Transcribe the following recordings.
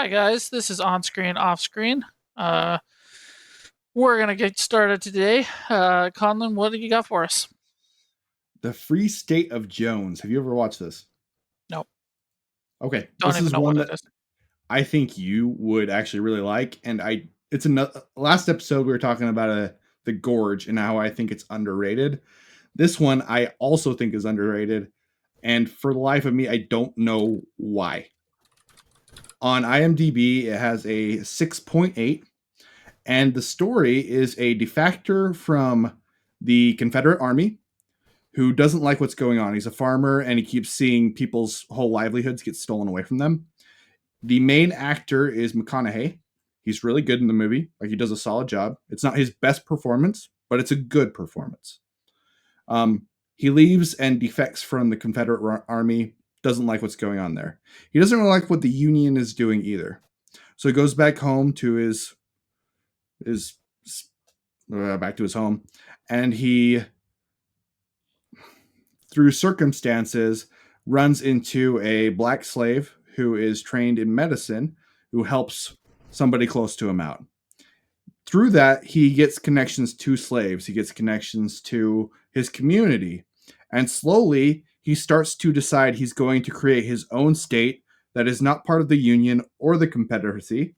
Hi guys, this is on screen, off screen. Uh, we're gonna get started today. Conlon, what do you got for us? The Free State of Jones. Have you ever watched this? Nope, Okay, don't this even is know one what it that is. I think you would actually really like. And I, it's another last episode we were talking about the Gorge and how I think it's underrated. This one I also think is underrated, and for the life of me, I don't know why. On IMDb, it has a 6.8, and the story is a defector from the Confederate Army who doesn't like what's going on. He's a farmer and he keeps seeing people's whole livelihoods get stolen away from them. The main actor is McConaughey. He's really good in the movie. Like, he does a solid job. It's not his best performance, but it's a good performance. He leaves and defects from the Confederate Army. Doesn't like what's going on there. He doesn't really like what the Union is doing either. So he goes back home to his back to his home, and he, through circumstances, runs into a black slave who is trained in medicine, who helps somebody close to him out. Through that, he gets connections to slaves, he gets connections to his community, and slowly he starts to decide he's going to create his own state that is not part of the Union or the Confederacy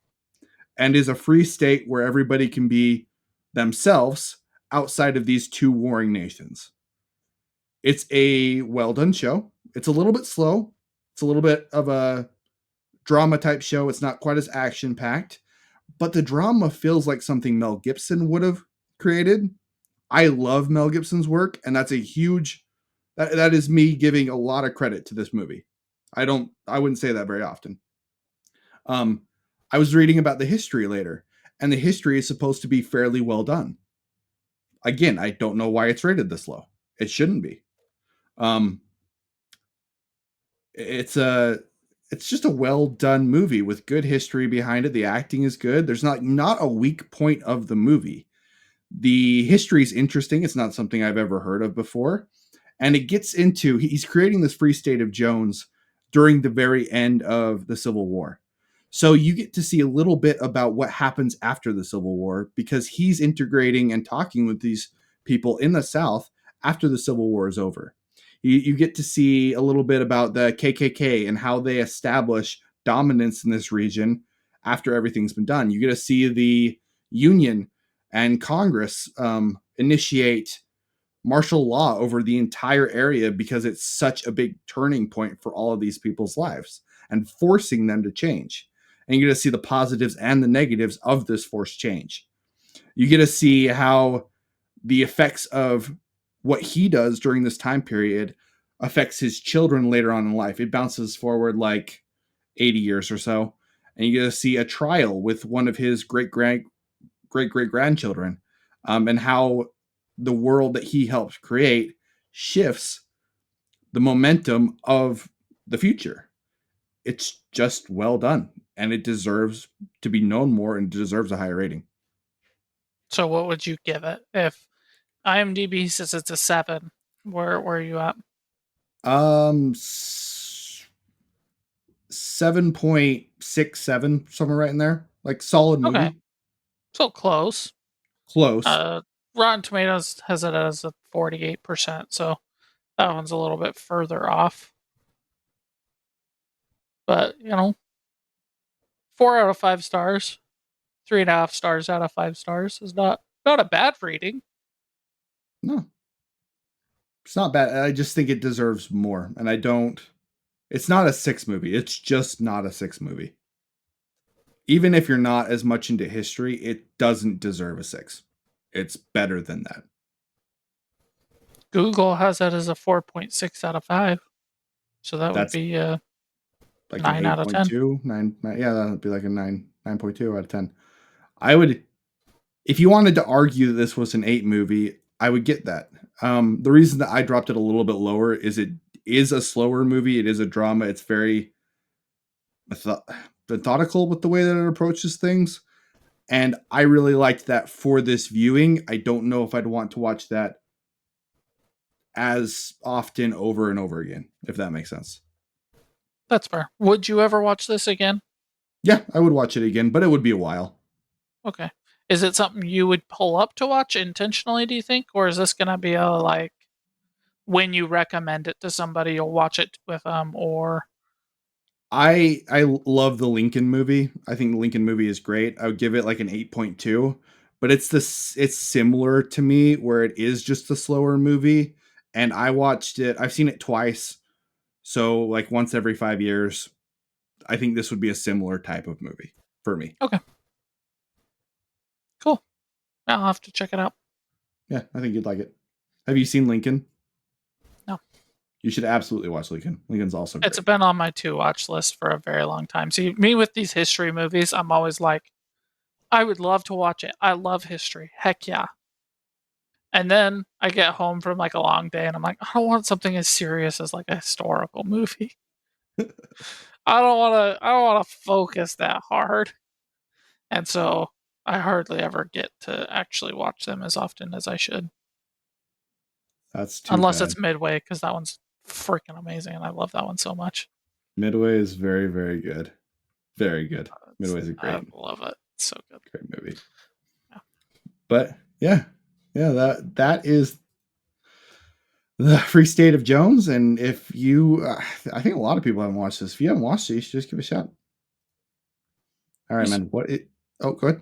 and is a free state where everybody can be themselves outside of these two warring nations. It's a well done show. It's a little bit slow. It's a little bit of a drama type show. It's not quite as action packed, but the drama feels like something Mel Gibson would have created. I love Mel Gibson's work, and that's a huge that is me giving a lot of credit to this movie. I wouldn't say that very often. Um I was reading about the history later, and the history is supposed to be fairly well done. Again, I don't know why it's rated this low. It shouldn't be. Um it's a it's just a well done movie with good history behind it. The acting is good. There's not a weak point of the movie. The history is interesting. It's not something I've ever heard of before. And it gets into he's creating this free state of Jones during the very end of the Civil War. So you get to see a little bit about what happens after the Civil War because he's integrating and talking with these people in the South after the Civil War is over. You get to see a little bit about the KKK and how they establish dominance in this region after everything's been done. You get to see the Union and Congress initiate martial law over the entire area because it's such a big turning point for all of these people's lives and forcing them to change. And you get to see the positives and the negatives of this forced change. You get to see how the effects of what he does during this time period affects his children later on in life. It bounces forward like 80 years or so. And you get to see a trial with one of his great grandchildren, and how the world that he helped create shifts the momentum of the future. It's just well done, and it deserves to be known more and deserves a higher rating. So, what would you give it if IMDb says it's a seven? Where are you at? 7.67, somewhere right in there. Like, solid Okay, movie. so close. Close. Uh, Rotten Tomatoes has it as a 48%, so that one's a little bit further off. But 4 out of 5 stars, 3.5 stars out of 5 stars is not a bad rating. No, it's not bad. I just think it deserves more. And I don't. It's not a six movie. It's just not a six movie. Even if you're not as much into history, it doesn't deserve a six. It's better than that. Google has that as a 4.6 out of 5. So that would That's be like an 9 out of 10. 8.2, 9. Yeah, that would be like a 9.2 out of 10. I would, if you wanted to argue that this was an eight movie, I would get that. The reason that I dropped it a little bit lower is it is a slower movie. It is a drama. It's very methodical with the way that it approaches things. And I really liked that for this viewing. I don't know if I'd want to watch that as often over and over again, if that makes sense. That's fair. Would you ever watch this again? Yeah, I would watch it again, but it would be a while. Okay. Is it something you would pull up to watch intentionally, do you think? Or is this going to be a like when you recommend it to somebody, you'll watch it with them or I love the Lincoln movie. I think the Lincoln movie is great. I would give it like an 8.2, but it's similar to me where it is just a slower movie and I watched it. I've seen it twice. So like once every 5 years. I think this would be a similar type of movie for me. okay, cool. I'll have to check it out. Yeah, I think you'd like it. Have you seen Lincoln? No. You should absolutely watch Lincoln. Lincoln's also It's great. been on my to watch list for a very long time. See, me with these history movies, I'm always like, I would love to watch it. I love history. Heck yeah. And then I get home from like a long day and I'm like, I don't want something as serious as like a historical movie. I don't wanna focus that hard. And so I hardly ever get to actually watch them as often as I should. That's too Unless bad. it's Midway, because that one's freaking amazing and I love that one so much. Midway is very, very good. Very good. It's, Midway is a I great, love it. It's so good. great movie. Yeah. But yeah, yeah, that is the Free State of Jones. And if you, I think a lot of people haven't watched this. If you haven't watched it, you should just give it a shot. All right, Yes. man. Oh, go ahead.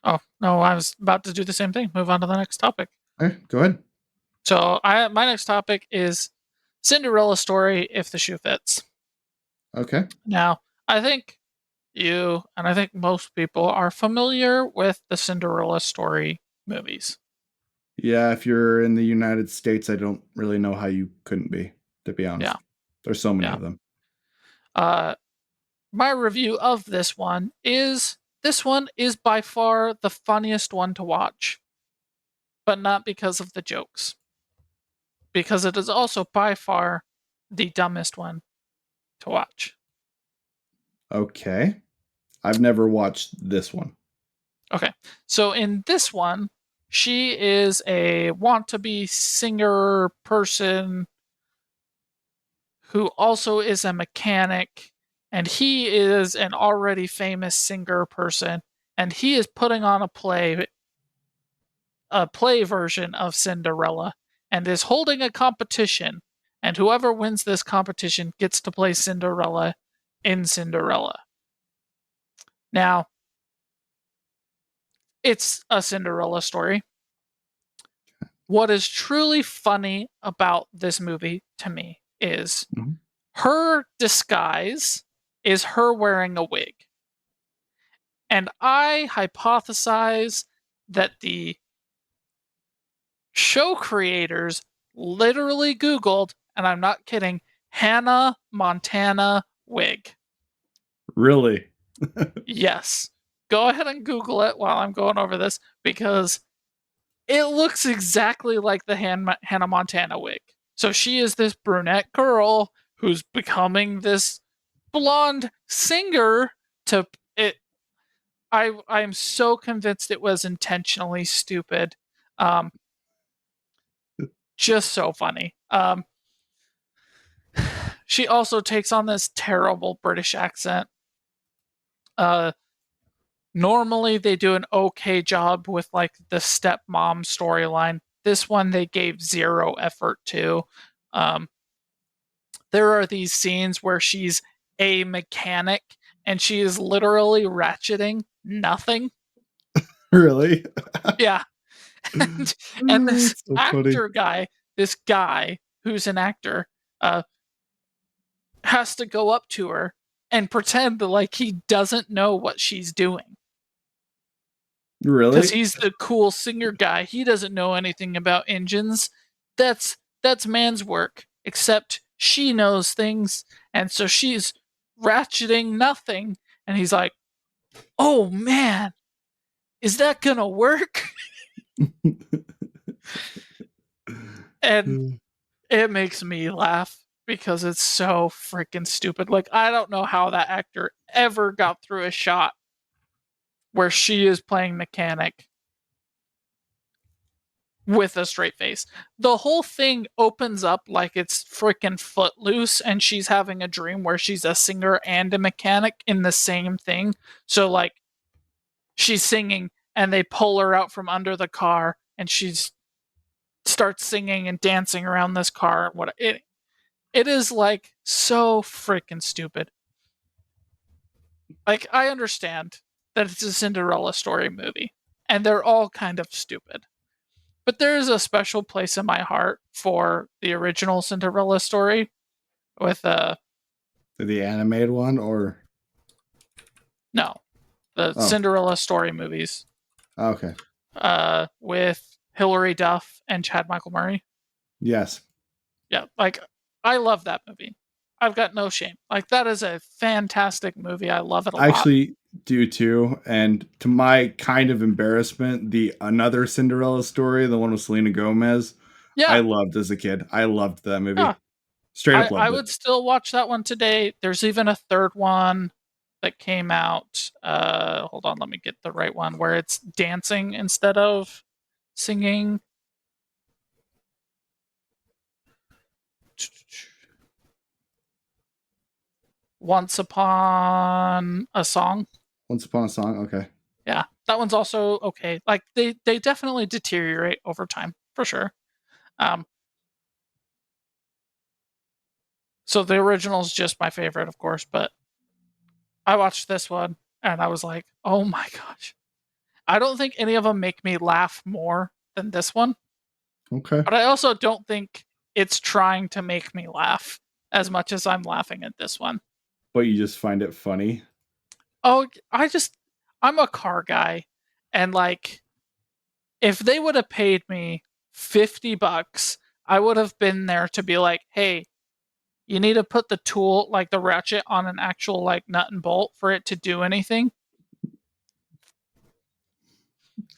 Oh no, I was about to do the same thing. Move on to the next topic. Okay, go ahead. So my next topic is Cinderella story if the shoe fits. Okay. Now, I think you and I think most people are familiar with the Cinderella story movies. Yeah, if you're in the United States, I don't really know how you couldn't be, to be Yeah, honest. There's so many yeah. of them. Uh, my review of this one is by far the funniest one to watch, but not because of the jokes, because it is also by far the dumbest one to watch. Okay. I've never watched this one. Okay, so in this one, she is a want to be singer person who also is a mechanic, and he is an already famous singer person, and he is putting on a play version of Cinderella, and is holding a competition, and whoever wins this competition gets to play Cinderella in Cinderella. Now, it's a Cinderella story. What is truly funny about this movie to me is Mhm. her disguise is her wearing a wig. And I hypothesize that the show creators literally Googled, and I'm not kidding, Hannah Montana wig. Really? Yes. Go ahead and Google it while I'm going over this because it looks exactly like the Hannah Montana wig. So she is this brunette girl who's becoming this blonde singer to it. I'm so convinced it was intentionally stupid. Um, just so funny. She also takes on this terrible British accent. Uh, Normally they do an okay job with like the stepmom storyline. This one they gave zero effort to. Um, there are these scenes where she's a mechanic and she is literally ratcheting nothing. Really? Yeah. And this That's so funny. actor guy, this guy who's an actor, uh, has to go up to her and pretend that like he doesn't know what she's doing because Really? he's the cool singer guy. He doesn't know anything about engines. That's man's work. Except she knows things, and so she's ratcheting nothing. And he's like, "Oh man, is that gonna work?" And it makes me laugh because it's so freaking stupid. Like I don't know how that actor ever got through a shot where she is playing mechanic. with a straight face. The whole thing opens up like it's freaking footloose and she's having a dream where she's a singer and a mechanic in the same thing. So like she's singing and they pull her out from under the car and she's starts singing and dancing around this car. What it is like so freaking stupid. Like I understand that it's a Cinderella story movie and they're all kind of stupid. But there is a special place in my heart for the original Cinderella story with The animated one, or no, the oh, Cinderella story movies okay, with Hilary Duff and Chad Michael Murray. yes. Yeah, like I love that movie. I've got no shame. Like that is a fantastic movie. I love it a I lot. actually do too. And to my kind of embarrassment, the another Cinderella story, the one with Selena Gomez, I Yeah, loved as a kid. I loved that yeah. movie. Straight up I loved it. would still watch that one today. There's even a third one that came out. Hold on, let me get the right one where it's dancing instead of singing. Once Upon a Song. Once Upon a Song. Okay. Yeah, that one's also okay. Like they definitely deteriorate over time for sure. Um, so the original is just my favorite, of course, but I watched this one and I was like, oh my gosh. I don't think any of them make me laugh more than this one, Okay. but I also don't think it's trying to make me laugh as much as I'm laughing at this one. But you just find it funny. Oh, I'm a car guy and like if they would have paid me $50, I would have been there to be like, "Hey, you need to put the tool, like the ratchet, on an actual like nut and bolt for it to do anything.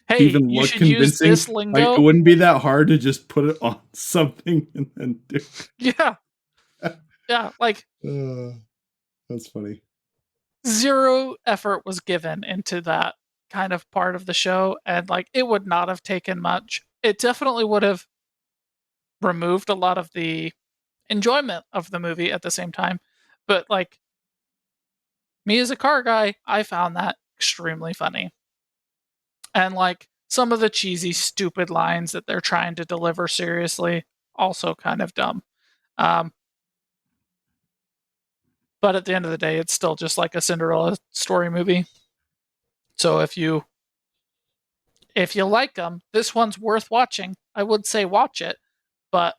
Hey, Even you look should use convincing. this Like it lingo." wouldn't be that hard to just put it on something and then do. Yeah, yeah, like Uh, that's funny. zero effort was given into that kind of part of the show, and like it would not have taken much. It definitely would have removed a lot of the enjoyment of the movie at the same time, but like me as a car guy, I found that extremely funny. And like some of the cheesy, stupid lines that they're trying to deliver seriously, also kind of dumb. Um, but at the end of the day, it's still just like a Cinderella story movie. So if you like them, this one's worth watching. I would say watch it, but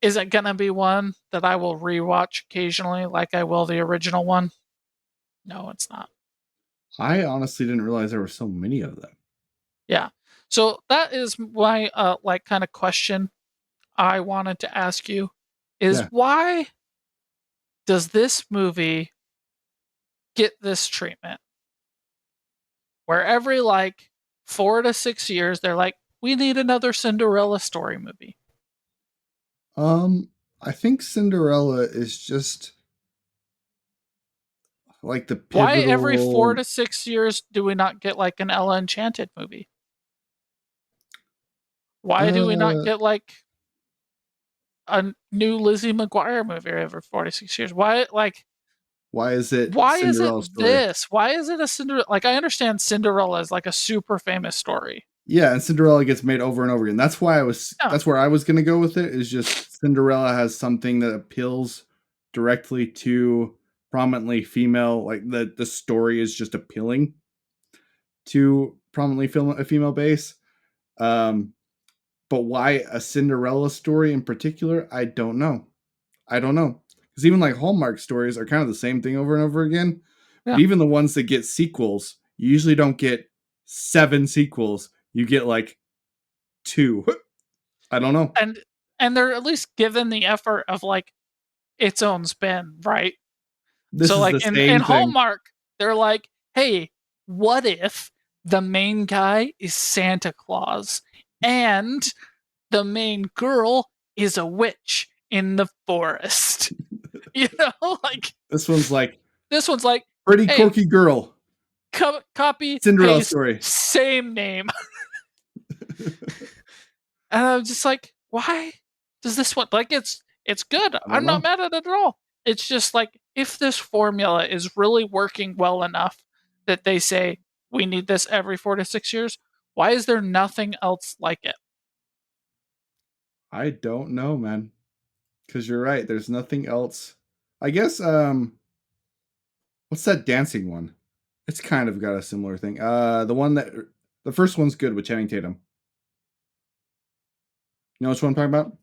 is it gonna be one that I will rewatch occasionally, like I will the original one? No, it's not. I honestly didn't realize there were so many of them. Yeah. So that is my like kind of question I wanted to ask you is Yeah. why does this movie get this treatment where every like 4 to 6 years they're like, we need another Cinderella story movie? Um, I think Cinderella is just like the Why every four pivotal. to six years do we not get like an Ella Enchanted movie? Why do we not Uh, get like a new Lizzie McGuire movie every 4 to 6 years? why is it Why is it Cinderella story? this? Why is it a Cinderella? Like I understand Cinderella is like a super famous story. Yeah, and Cinderella gets made over and over again. That's why I was. Yeah. That's where I was going to go with it. Is just Cinderella has something that appeals directly to prominently female. Like the story is just appealing to prominently a female base. Um, but why a Cinderella story in particular? I don't know. I don't know. Because even like Hallmark stories are kind of the same thing over and over again. But Yeah. even the ones that get sequels, you usually don't get 7 sequels. You get like 2. I don't know. and and they're at least given the effort of like its own spin, right? This So is like the in same thing. Hallmark, they're like, hey, what if the main guy is Santa Claus and the main girl is a witch in the forest? You know, like This one's like this one's like, pretty hey, quirky girl. copy Cinderella paste story. same name. And I'm just like, why does this one like it's good. I don't I'm not know. mad at it at all. It's just like if this formula is really working well enough that they say we need this every 4 to 6 years, why is there nothing else like it? I don't know, man. Because you're right. There's nothing else. I guess. What's that dancing one? It's kind of got a similar thing. The first one's good with Channing Tatum. You know which one I'm talking about?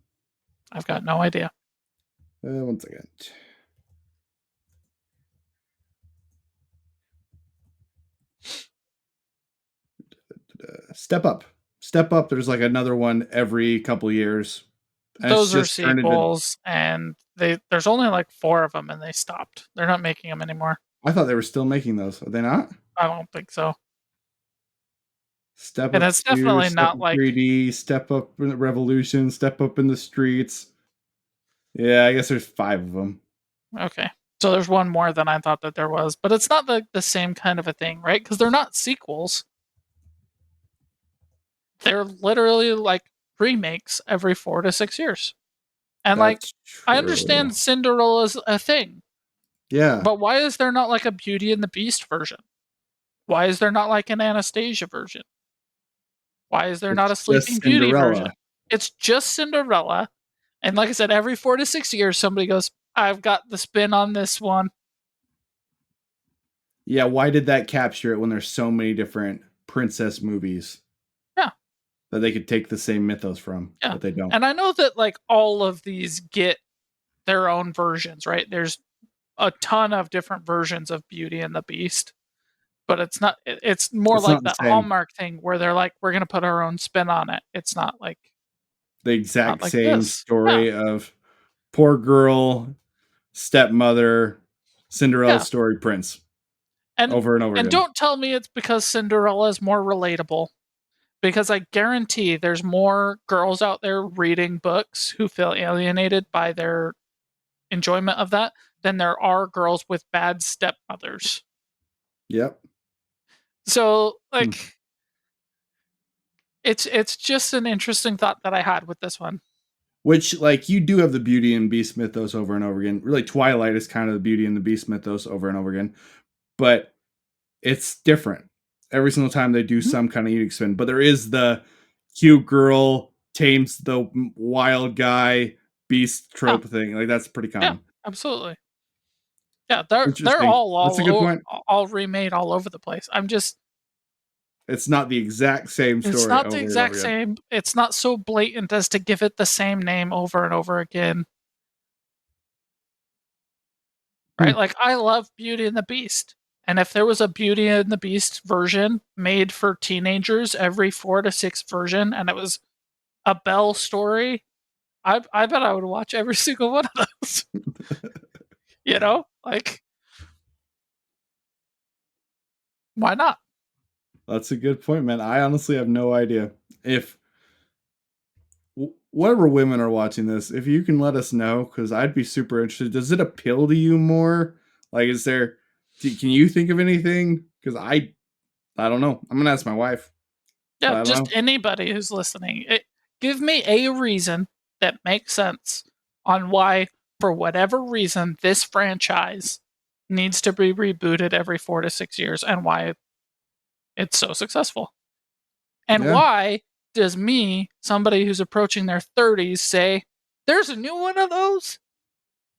I've got no idea. One second. Step Up. Step Up. There's like another one every couple years, and it's Those are just turned into. sequels, and there's only like 4 of them, and they stopped. They're not making them anymore. I thought they were still making those. Are they not? I don't think so. Step And Up it's 2, definitely Step not Up like 3D, Step Up in the Revolution, Step Up in the Streets. Yeah, I guess there's 5 of them. okay. So there's one more than I thought that there was, but it's not the same kind of a thing, right? Because they're not sequels. They're literally like remakes every 4 to 6 years. And like, That's I true. understand Cinderella's a thing, Yeah, but why is there not like a Beauty and the Beast version? Why is there not like an Anastasia version? Why is there not a it's Sleeping just Beauty Cinderella. version? It's just Cinderella. And like I said, every 4 to 6 years, somebody goes, I've got the spin on this one. Yeah, why did that capture it when there's so many different princess movies Yeah, that they could take the same mythos from, yeah. but they don't? And I know that like all of these get their own versions, right? There's a ton of different versions of Beauty and the Beast, but it's not, it's more It's like not the that same. Hallmark thing where they're like, we're going to put our own spin on it. It's The not exact like same this. Yeah, story of poor girl, stepmother, Cinderella yeah. story, prince, And over and over and again. don't tell me it's because Cinderella is more relatable, because I guarantee there's more girls out there reading books who feel alienated by their enjoyment of that than there are girls with bad stepmothers. Yep. So Hmm. like it's just an interesting thought that I had with this one. Which, like, you do have the Beauty and Beast mythos over and over again. Really, Twilight is kind of the Beauty and the Beast mythos over and over again, but it's different every single time they do Mhm. some kind of unique spin. But there is the cute girl tames the wild guy beast Yeah, trope thing. Like that's pretty yeah, common. absolutely. Yeah, they're Interesting. That's a good point. all remade all over the place. I'm just It's not the exact same it's story not the over and over exact again. same. It's not so blatant as to give it the same name over and over again. Hmm. Right? Like I love Beauty and the Beast. And if there was a Beauty and the Beast version made for teenagers, every 4 to 6 version, and it was a Belle story, I bet I would watch every single one of those. You know? Like, why not? That's a good point, man. I honestly have no idea if whatever women are watching this, if you can let us know, because I'd be super interested. Does it appeal to you more? Like, is there? Can you think of anything? Because I don't know. I'm gonna ask my wife, Yeah, but I don't just know. anybody who's listening. Give me a reason that makes sense on why, for whatever reason, this franchise needs to be rebooted every 4 to 6 years and why it's so successful. And Yeah, why does me, somebody who's approaching their 30s, say, there's a new one of those?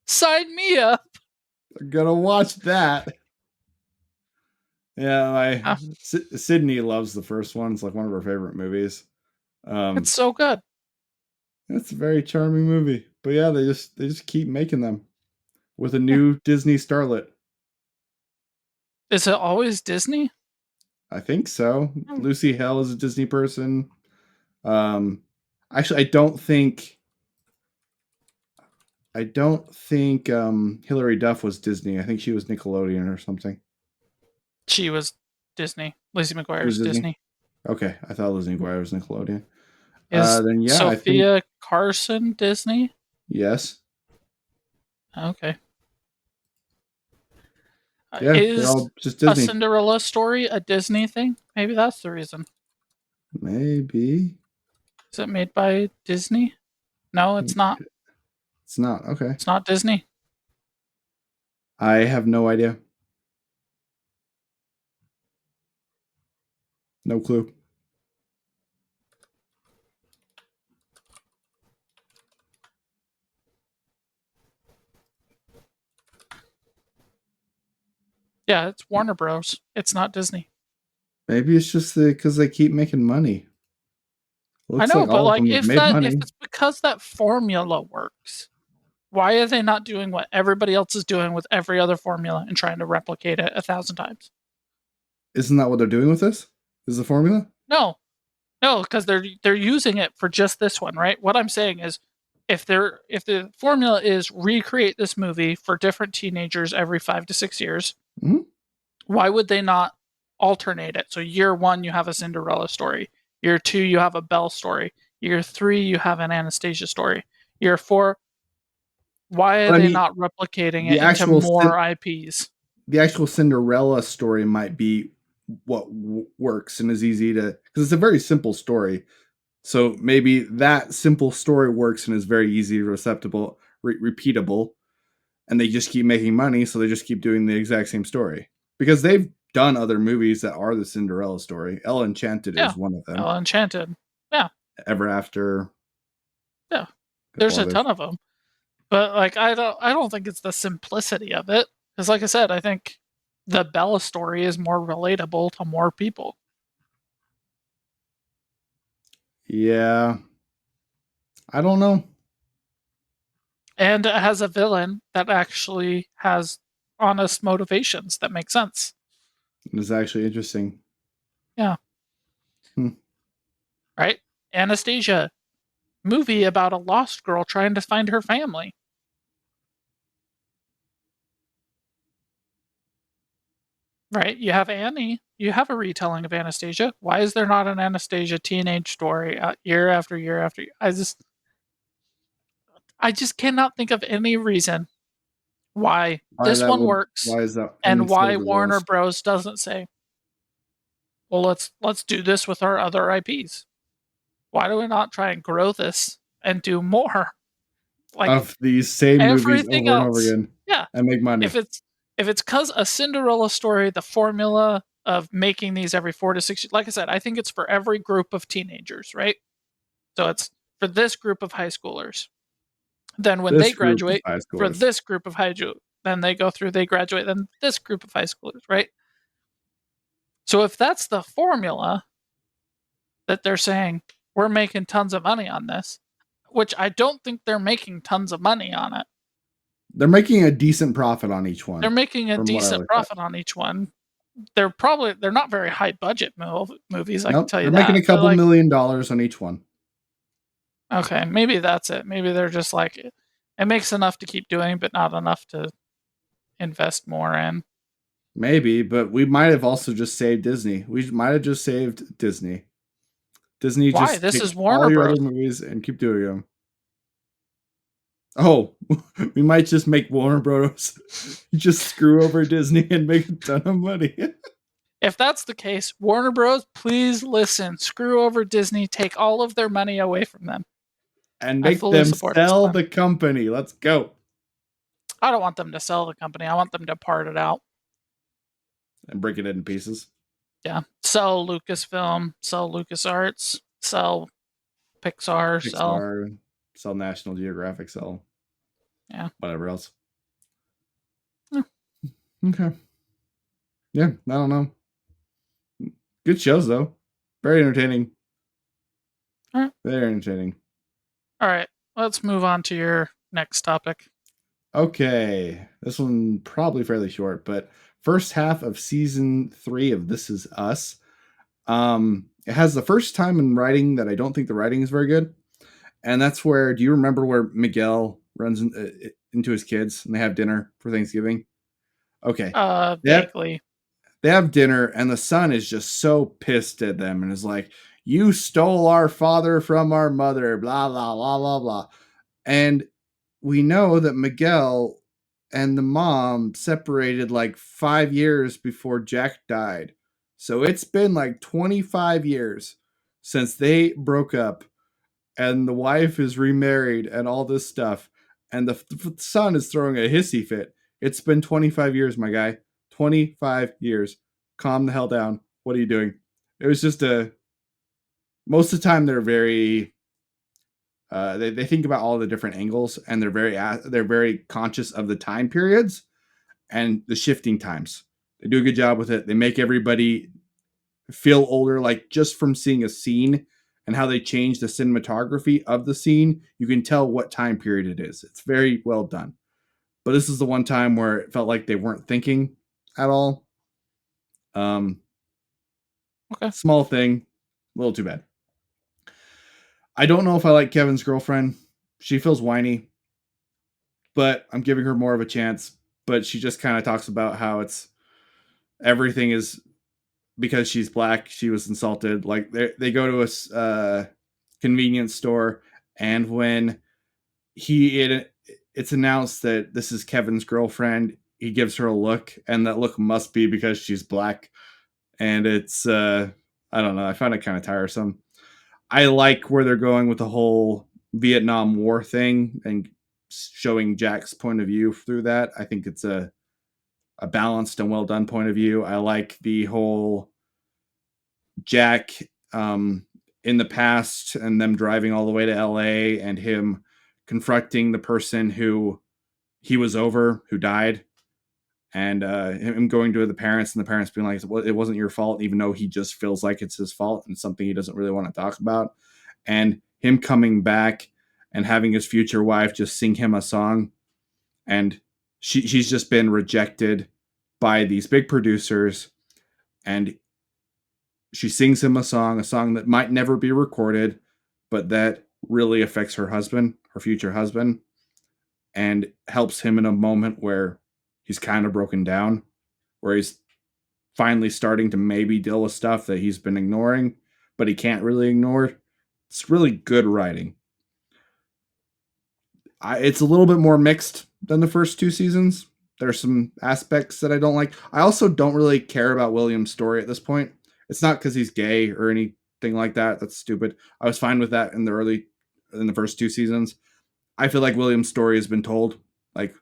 Sign me up. I'm gonna watch that. Yeah, my Uh, Sydney loves the first one. It's like one of her favorite movies. it's Um, so good. it's a very charming movie. But yeah, they just keep making them with a Yeah. new Disney starlet. Is it always Disney? I think so. Hmm. Lucy Hale is a Disney person. Um, actually, I don't think Hilary Duff was Disney. I think she was Nickelodeon or something. She was Disney. Lizzie She was McGuire's Disney. Disney. Okay, I thought Lizzie McGuire was Nickelodeon. Is Then yeah, I think Sophia Carson Disney? yes. Okay. Yeah, they're Is all just a Disney. Cinderella story a Disney thing? Maybe that's the reason. Maybe. Is it made by Disney? No, it's not. It's not. Okay. It's not Disney. I have no idea. No clue. Yeah, it's Warner Bros. It's not Disney. Maybe it's just because they keep making money. I Looks know, like but all of like them have made if money. it's because that formula works, why are they not doing what everybody else is doing with every other formula and trying to replicate it 1,000 times? Isn't that what they're doing with this? Is the formula? No, no, because they're using it for just this one, right? What I'm saying is, if the formula is recreate this movie for different teenagers every 5 to 6 years, Mhm. why would they not alternate it? So year one you have a Cinderella story, year two you have a Belle story, year three you have an Anastasia story, year four. Why are But I they mean, not replicating the it into actual more IPs? the actual Cinderella story might be what works and is easy to, because it's a very simple story. So maybe that simple story works and is very easy, receptible, repeatable, and they just keep making money, so they just keep doing the exact same story because they've done other movies that are the Cinderella story. Ella Enchanted Yeah, is one of them. Enchanted. Yeah, Ever After, yeah. a couple There's a others. ton of them, but like I don't think it's the simplicity of it. Because like I said, I think the Bella story is more relatable to more people, Yeah, I don't know. and it has a villain that actually has honest motivations that make sense. It's actually interesting. Yeah, Hmm. right. Anastasia movie about a lost girl trying to find her family. Right? You have Annie. You have a retelling of Anastasia. Why is there not an Anastasia teenage story year after year after year? I just cannot think of any reason why Why this that one would? works Why is that and any why sort of Warner list? Bros doesn't say, "Well, let's do this with our other IPs." Why do we not try and grow this and do more? Like Of these same movies everything over and over else. again Yeah. and make If money. it's if it's cuz a Cinderella story, the formula of making these every 4 to 6, like I said, I think it's for every group of teenagers, right? So it's for this group of high schoolers. Then when they This group of graduate, high for schoolers. this group of then they go through, they graduate, then this group of high schoolers, right? So if that's the formula that they're saying, we're making tons of money on this, which I don't think they're making tons of money on it. They're making a decent profit on each They're one, making a from what I decent looked at. profit on each one. They're not very high budget movies, I can Nope, tell you they're making that. a But couple like, $1,000,000 on each one. okay, maybe that's it. Maybe they're just like it makes enough to keep doing, but not enough to invest more in. Maybe, but we might have also just saved Disney. We might have just saved Disney. Disney, Why? just This take is all Warner your Bros. other movies and keep doing them. Oh, we might just make Warner Bros. Just screw over Disney and make a ton of money. If that's the case, Warner Bros, please listen. Screw over Disney, take all of their money away from them. And I make fully them support this sell plan. the company. Let's go. I don't want them to sell the company. I want them to part it out. And break it into pieces. Yeah. Sell Lucasfilm, sell LucasArts, sell Pixar, sell. Pixar, sell National Geographic, sell Yeah. whatever else. Yeah. Okay. Yeah, I don't know. Good shows though. Very entertaining. All right. Very entertaining. All right. Let's move on to your next topic. Okay. This one probably fairly short, but first half of season 3 of This Is Us. It has the first time in writing that I don't think the writing is very good. And that's where, do you remember where Miguel runs into his kids and they have dinner for Thanksgiving? Okay. Yep. Vaguely. They have dinner, and the son is just so pissed at them and is like, "You stole our father from our mother, blah, blah, blah, blah, blah." And we know that Miguel and the mom separated like 5 years before Jack died. So it's been like 25 years since they broke up. and the wife is remarried and all this stuff, and the son is throwing a hissy fit. It's been 25 years, my guy. 25 years. Calm the hell down. What are you doing? It was just a. Most of the time, they're very. They think about all the different angles, and they're very conscious of the time periods and the shifting times. They do a good job with it. They make everybody feel older, like just from seeing a scene and how they change the cinematography of the scene, you can tell what time period it is. It's very well done. But this is the one time where it felt like they weren't thinking at all. Um, Okay. Small thing, a little too bad. I don't know if I like Kevin's girlfriend. She feels whiny, but I'm giving her more of a chance. But she just kind of talks about how it's everything is because she's black. She was insulted. Like they go to a convenience store, and when it's announced that this is Kevin's girlfriend, he gives her a look, and that look must be because she's black. And it's I don't know. I find it kind of tiresome. I like where they're going with the whole Vietnam War thing and showing Jack's point of view through that. I think it's a balanced and well done point of view. I like the whole Jack in the past and them driving all the way to LA and him confronting the person who he was over who died, and him going to the parents and the parents being like, well, it wasn't your fault, even though he just feels like it's his fault and something he doesn't really want to talk about, and him coming back and having his future wife just sing him a song, and she's just been rejected by these big producers, and she sings him a song that might never be recorded, but that really affects her husband, her future husband, and helps him in a moment where he's kind of broken down, where he's finally starting to maybe deal with stuff that he's been ignoring, but he can't really ignore. It's really good writing. It's a little bit more mixed than the first two seasons. There's some aspects that I don't like. I also don't really care about William's story at this point. It's not because he's gay or anything like that. That's stupid. I was fine with that in the first two seasons. I feel like William's story has been told. Like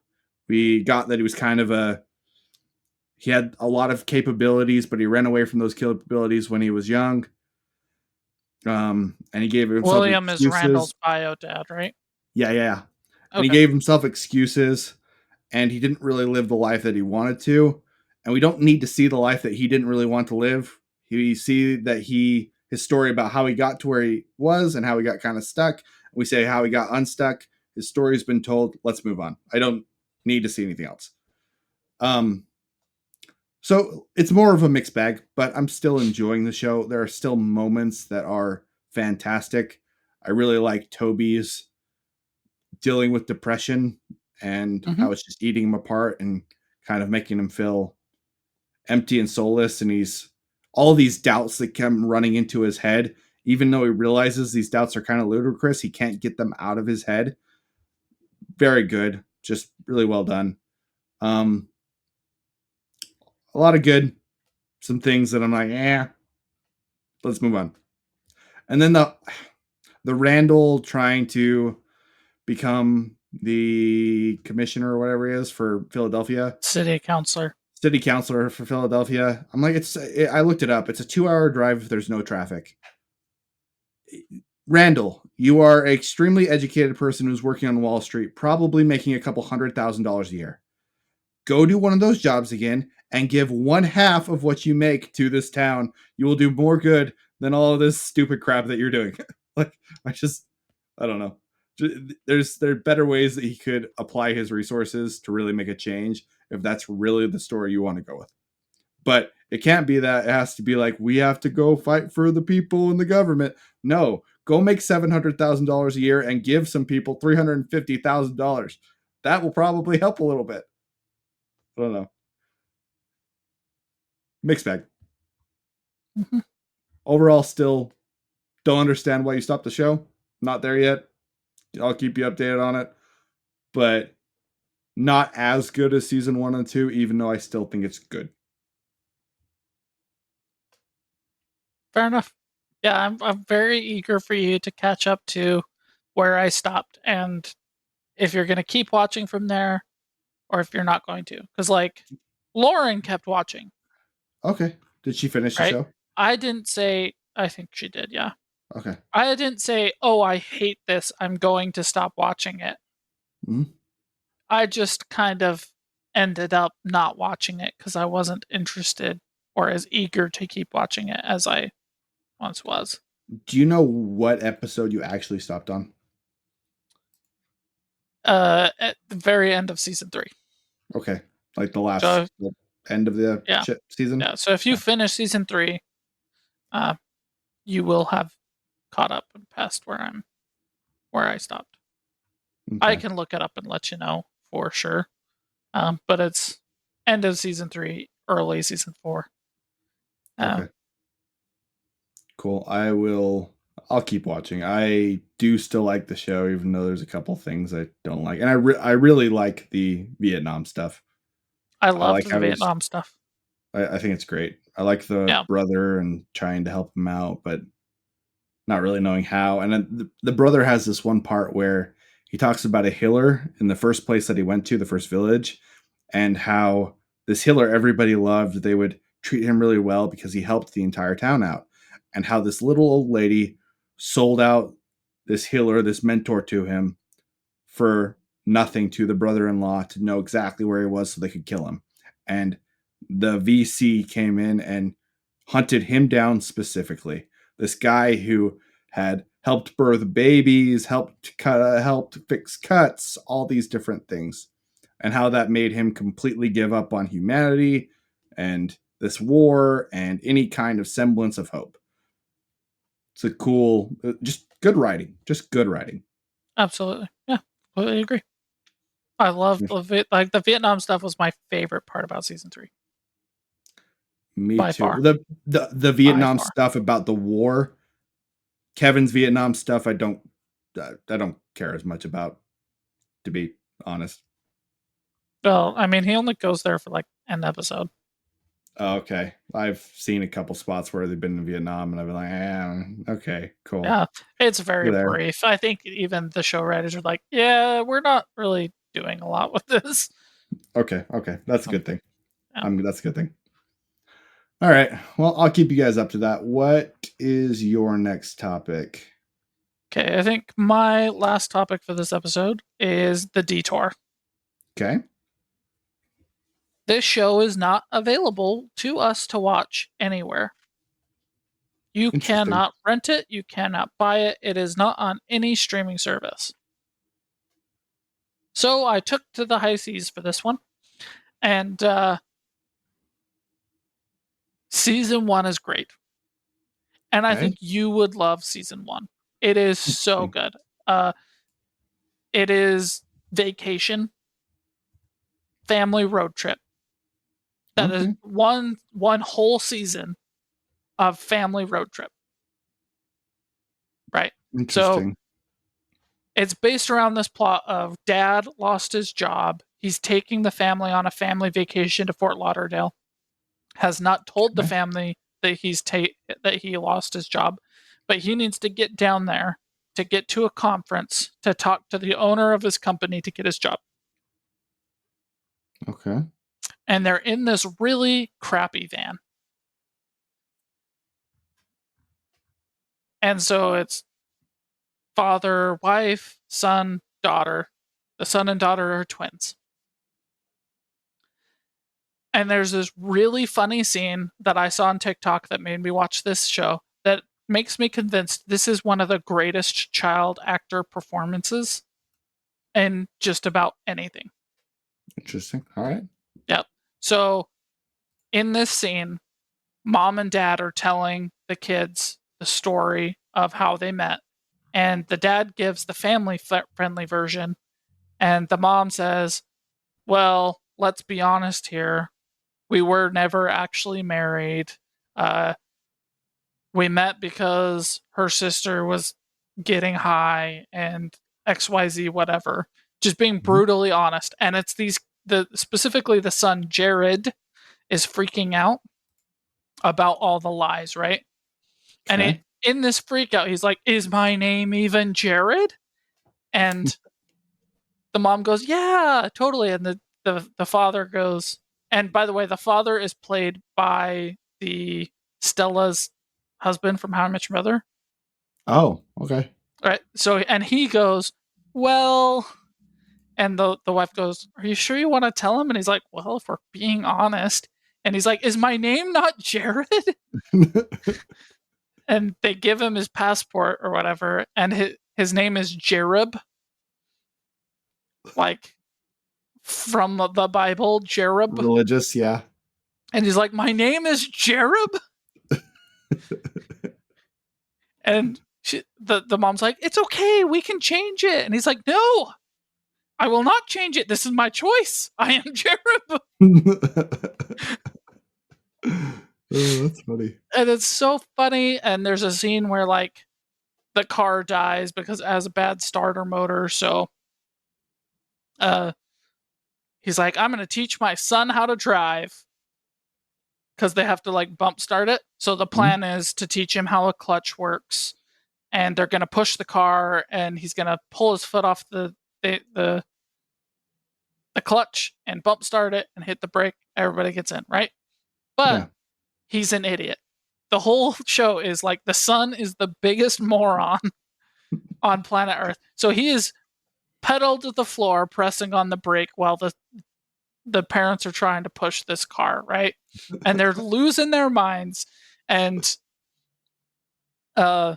we got that he was kind of he had a lot of capabilities, but he ran away from those capabilities when he was young. And he gave himself William is excuses. Randall's bio dad, right? Yeah. And he Okay. gave himself excuses, and he didn't really live the life that he wanted to. And we don't need to see the life that he didn't really want to live. We see that his story about how he got to where he was and how he got kind of stuck. We say how he got unstuck. His story's been told. Let's move on. I don't need to see anything else. So it's more of a mixed bag, but I'm still enjoying the show. There are still moments that are fantastic. I really like Toby's dealing with depression and Hmm. how it's just eating him apart and kind of making him feel empty and soulless. And he's all these doubts that come running into his head, even though he realizes these doubts are kind of ludicrous, he can't get them out of his head. Very good, just really well done. Um, a lot of good, some things that I'm like, yeah, let's move on. And then the Randall trying to become the commissioner or whatever he is for Philadelphia, City councilor. city councilor for Philadelphia. I'm like, I looked it up. It's a 2-hour drive if there's no traffic. Randall, you are an extremely educated person who's working on Wall Street, probably making a couple $100,000 a year. Go do one of those jobs again and give one half of what you make to this town. You will do more good than all of this stupid crap that you're doing. Like, I don't know. There are better ways that he could apply his resources to really make a change if that's really the story you want to go with. But it can't be that. It has to be like, we have to go fight for the people and the government. No, go make $700,000 a year and give some people $350,000. That will probably help a little bit. I don't know. Mixed bag. Hmm. Overall, still don't understand why you stopped the show. Not there yet. I'll keep you updated on it. But not as good as season 1 and 2, even though I still think it's good. Fair enough. Yeah, I'm very eager for you to catch up to where I stopped, and if you're gonna keep watching from there, or if you're not going to, because like Lauren kept watching, Okay. Did she finish the right? show? I didn't say. I think she did. Yeah, Okay. I didn't say, "Oh, I hate this. I'm going to stop watching it." Mhm. I just kind of ended up not watching it because I wasn't interested or as eager to keep watching it as I once was. Do you know what episode you actually stopped on? At the very end of season 3. Okay. Like the last So the end of the yeah, season? yeah. So if you finish season 3, uh, you will have caught up and past where I stopped. I Okay. can look it up and let you know for sure. But it's end of season 3, early season 4. Uh, Okay. Cool. I'll keep watching. I do still like the show, even though there's a couple things I don't like. And I really like the Vietnam stuff. I I loved like the how he's Vietnam stuff. I think it's great. I like the Yeah, brother and trying to help him out, but not really knowing how. And then the brother has this one part where he talks about a healer in the first place that he went to, the first village, and how this healer everybody loved. They would treat him really well because he helped the entire town out. And how this little old lady sold out this healer, this mentor to him for nothing to the brother-in-law to know exactly where he was so they could kill him. And the VC came in and hunted him down specifically. This guy who had helped birth babies, helped fix cuts, all these different things, and how that made him completely give up on humanity and this war and any kind of semblance of hope. It's a cool, just good writing, just good writing. absolutely. Yeah, completely agree. I love like the Vietnam stuff was my favorite part about season 3 Me by too. far, The by Vietnam far. stuff about the war, Kevin's Vietnam stuff, I don't care as much about, to be honest. Well, I mean, he only goes there for like an episode. Oh, okay, I've seen a couple spots where they've been in Vietnam, and I've been like, okay, cool, Yeah, it's very whatever. brief. I think even the show writers are like, yeah, we're not really doing a lot with this. Okay, okay, that's a good thing. Yeah. That's a good thing. All right, well, I'll keep you guys up to that. What is your next topic? Okay, I think my last topic for this episode is the detour. Okay, This show is not available to us to watch anywhere. You interesting. cannot rent it, you cannot buy it. It is not on any streaming service. So I took to the high seas for this one, and season 1 is great. And I Okay, think you would love season 1. It is so interesting. good. It is vacation, family road trip. That is Okay, one whole season of family road trip, right? So interesting. it's based around this plot of dad lost his job. He's taking the family on a family vacation to Fort Lauderdale. Has not told the Okay, family that that he lost his job, but he needs to get down there to get to a conference to talk to the owner of his company to get his job. okay, And they're in this really crappy van. And so it's father, wife, son, daughter. The son and daughter are twins. And there's this really funny scene that I saw on TikTok that made me watch this show that makes me convinced this is one of the greatest child actor performances in just about anything. interesting. All right. Yep. So in this scene, mom and dad are telling the kids the story of how they met. And the dad gives the family friendly version. And the mom says, well, let's be honest here. We were never actually married. Uh, we met because her sister was getting high and XYZ, whatever. Just being Mhm. brutally honest. And it's specifically the son, Jared, is freaking out about all the lies, right? And Okay. in this freak out, he's like, "Is my name even Jared?" And the mom goes, "Yeah, totally." And the father goes, and by the way, the father is played by the Stella's husband from How I Met Your Mother. Oh, okay. Right. So and he goes, "Well," and the wife goes, "Are you sure you want to tell him?" And he's like, "Well, if we're being honest." And he's like, "Is my name not Jared?" And they give him his passport or whatever, and his name is Jerub, like from the Bible, Jerub. Religious, yeah. And he's like, "My name is Jerub." And the mom's like, "It's okay, we can change it." And he's like, "No, I will not change it. This is my choice. I am Jerub." Oh, that's funny. And it's so funny. And there's a scene where like the car dies because it has a bad starter motor. So uh he's like, "I'm gonna teach my son how to drive." Because they have to like bump start it. So the Mhm. plan is to teach him how a clutch works, and they're gonna push the car, and he's gonna pull his foot off the the, the clutch and bump start it and hit the brake. Everybody gets in, right? But Yeah. he's an idiot. The whole show is like the son is the biggest moron on planet Earth. So he is pedal to the floor, pressing on the brake while the parents are trying to push this car, right? And they're losing their minds. And uh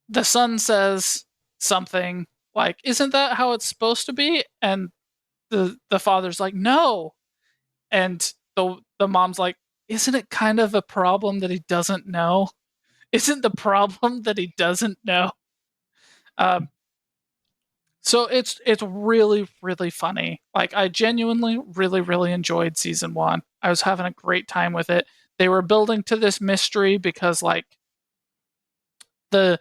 the son says something like, "Isn't that how it's supposed to be?" And the father's like, "No." And the mom's like, "Isn't it kind of a problem that he doesn't know? Isn't the problem that he doesn't know?" Um, so it's really really funny. Like I genuinely really enjoyed season 1. I was having a great time with it. They were building to this mystery because like the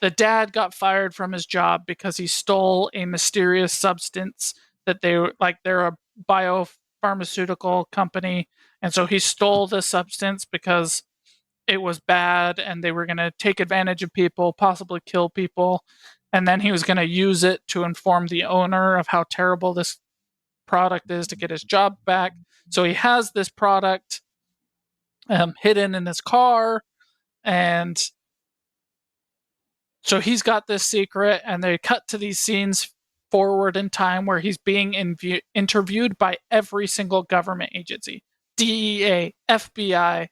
the dad got fired from his job because he stole a mysterious substance that they're a biopharmaceutical company, and so he stole this substance because it was bad and they were going to take advantage of people, possibly kill people, and then he was going to use it to inform the owner of how terrible this product is to get his job back. So he has this product hidden in his car, and so he's got this secret, and they cut to these scenes forward in time where he's being interviewed by every single government agency, DEA, FBI.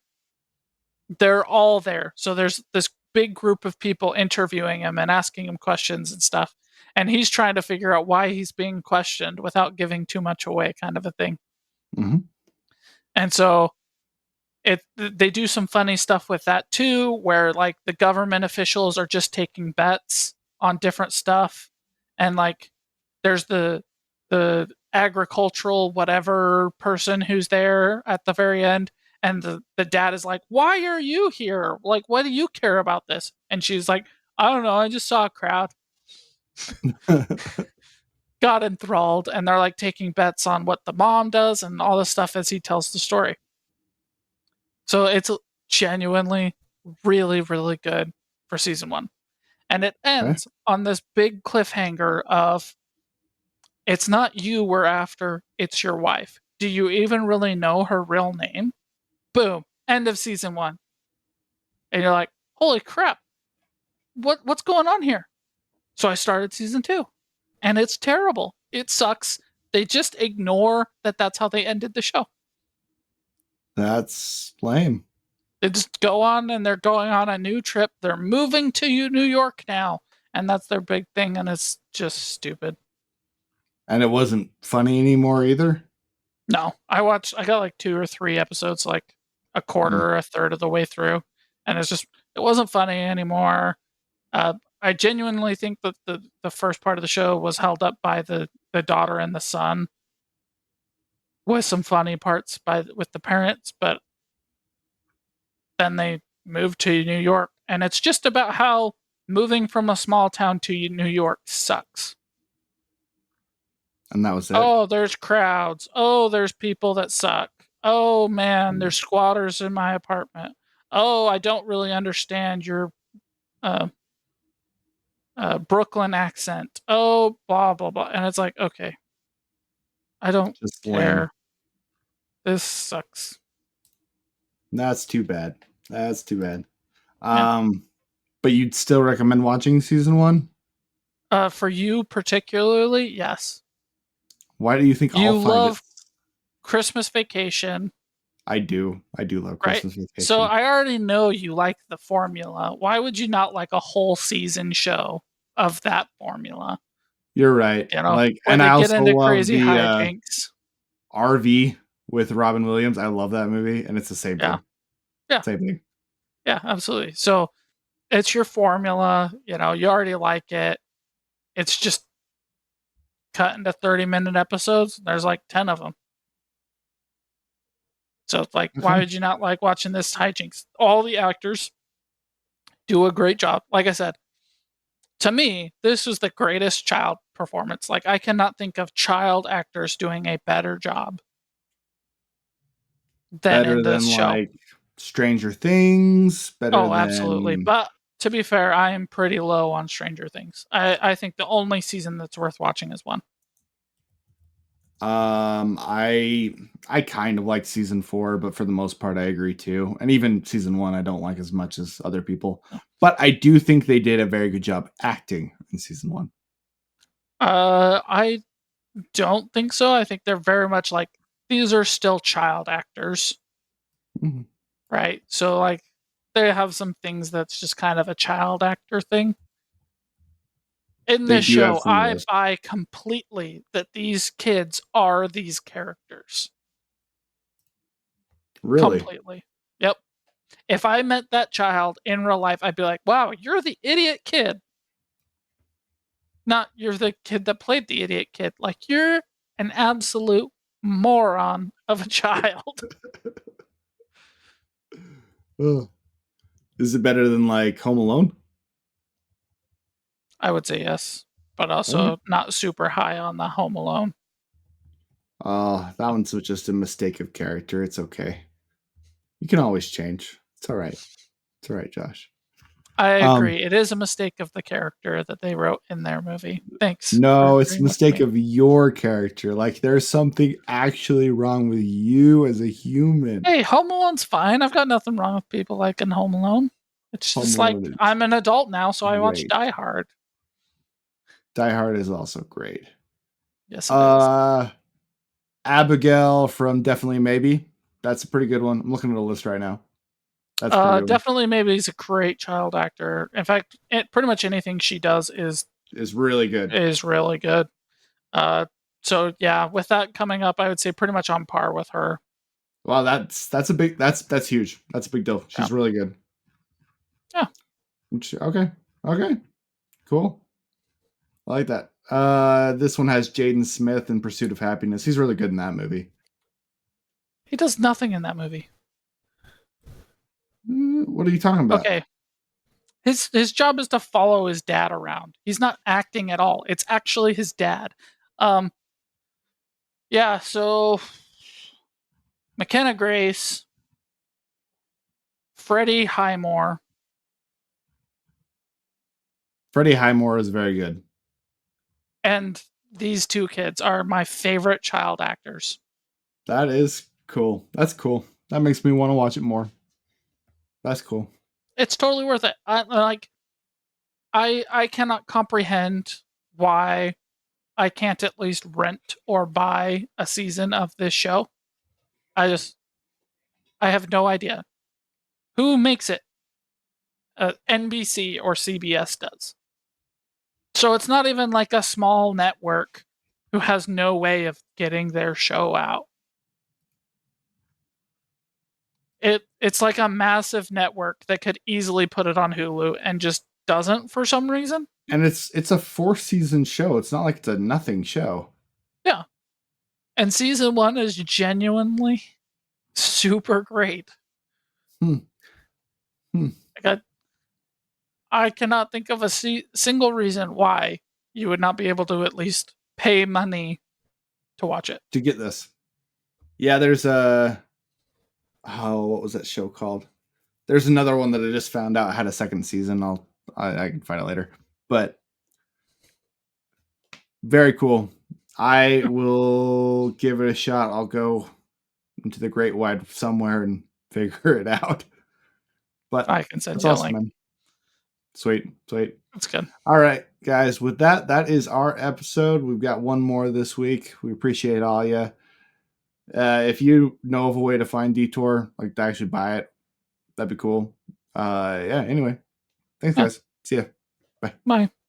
They're all there. So there's this big group of people interviewing him and asking him questions and stuff. And he's trying to figure out why he's being questioned without giving too much away, kind of a thing. Mhm. And so they do some funny stuff with that too, where like the government officials are just taking bets on different stuff, and like there's the agricultural whatever person who's there at the very end, and the dad is like, "Why are you here? Like, what do you care about this?" And she's like, "I don't know, I just saw a crowd." Got enthralled, and they're like taking bets on what the mom does and all this stuff as he tells the story. So it's genuinely really good for season 1. And it Okay. ends on this big cliffhanger of, "It's not you we're after, it's your wife. Do you even really know her real name?" Boom. End of season 1. And you're like, "Holy crap. What's going on here?" So I started season 2. And it's terrible. It sucks. They just ignore that that's how they ended the show. That's lame. They just go on and they're going on a new trip. They're moving to New York now, and that's their big thing, and it's just stupid. And it wasn't funny anymore either. No, I got like 2 or 3 episodes, like a Mm. quarter or a third of the way through, and it wasn't funny anymore. I genuinely think that the first part of the show was held up by the daughter and the son, with some funny parts with the parents, but then they moved to New York, and it's just about how moving from a small town to New York sucks. And that was it. Oh, there's crowds. Oh, there's people that suck. Oh man, Mm. there's squatters in my apartment. Oh, I don't really understand your uh, Brooklyn accent. Oh, blah blah blah, and it's like, okay, I don't Just lame. care. This sucks. That's too bad. That's too bad. Yeah. But you'd still recommend watching season one? For you particularly, yes. Why do you think I'll You find it? love Christmas Vacation, I do. I do love right? Christmas So Vacation. I already know you like the formula. Why would you not like a whole season show of that formula? You're right. You know, Like, where and I they get also into love crazy the hijinks. RV with Robin Williams. I love that movie, and it's the same Yeah, thing. yeah, Same thing. yeah, absolutely. So it's your formula. You know, you already like it. It's just cut into 30-minute episodes. There's like 10 of them. So it's like, why Okay. would you not like watching this hijinks? All the actors do a great job. Like I said, to me, this was the greatest child performance. Like, I cannot think of child actors doing a better job than in Better this than show. like Stranger Things. Better Oh, absolutely. than But to be fair, I am pretty low on Stranger Things. I think the only season that's worth watching is one. I kind of like season 4, but for the most part I agree too. And even season 1 I don't like as much as other people. But I do think they did a very good job acting in season 1. I don't think so. I think they're very much like, these are still child actors, Mhm. right? So like, they have some things that's just kind of a child actor thing. In They this do have show, some of I those. buy completely that these kids are these characters. Really? Completely. Yep. If I met that child in real life, I'd be like, wow, you're the idiot kid. Not you're the kid that played the idiot kid. Like, you're an absolute moron of a child. Ugh. Is it better than like Home Alone? I would say yes, but Okay. also not super high on the Home Alone. That one's just a mistake of character. It's okay. You can always change. It's all right. It's all right, Josh. I Um, agree. It is a mistake of the character that they wrote in their movie. Thanks for no, it's a agreeing with mistake me. of your character. Like there's something actually wrong with you as a human. Hey, Home Alone's fine. I've got nothing wrong with people liking Home Alone. It's Home just like, Alone is I'm an adult now, so I watch great. Die Hard. Die Hard is also great. Yes, it is. Uh, Abigail from Definitely Maybe. That's a pretty good one. I'm looking at a list right now. That's a pretty good one. Definitely, maybe he's a great child actor. In fact, pretty much anything she does It's really good. is really good. Uh, so yeah, with that coming up, I would say pretty much on par with her. Wow, that's a big that's huge. That's a big deal. Yeah, She's really good. yeah. Okay. Okay. Cool. I like that. This one has Jaden Smith in Pursuit of Happiness. He's really good in that movie. He does nothing in that movie. What are you talking about? Okay, his job is to follow his dad around. He's not acting at all. It's actually his dad. Um, yeah. So McKenna Grace, Freddie Highmore, Freddie Highmore is very good. and these two kids are my favorite child actors. That is cool. That's cool. That makes me want to watch it more. That's cool. It's totally worth it. I cannot comprehend why I can't at least rent or buy a season of this show. I just I have no idea who makes it. NBC or CBS does. So it's not even like a small network who has no way of getting their show out. It's like a massive network that could easily put it on Hulu and just doesn't for some reason. And it's a 4 season show. It's not like it's a nothing show. Yeah. And season 1 is genuinely super great. Hmm. Hmm. Like, I cannot think of a single reason why you would not be able to at least pay money to watch it. To get this. Yeah, there's a what was that show called? There's another one that I just found out had a second season. I can find it later. But very cool. I will give it a shot. I'll go into the great wide somewhere and figure it out. But I can send that's you a awesome, link. man. Sweet, sweet. That's good. All right, guys. With that, that is our episode. We've got one more this week. We appreciate all you. If you know of a way to find Detour, like to actually buy it, that'd be cool. Yeah. Anyway, thanks, Yeah. guys. See ya. Bye. Bye.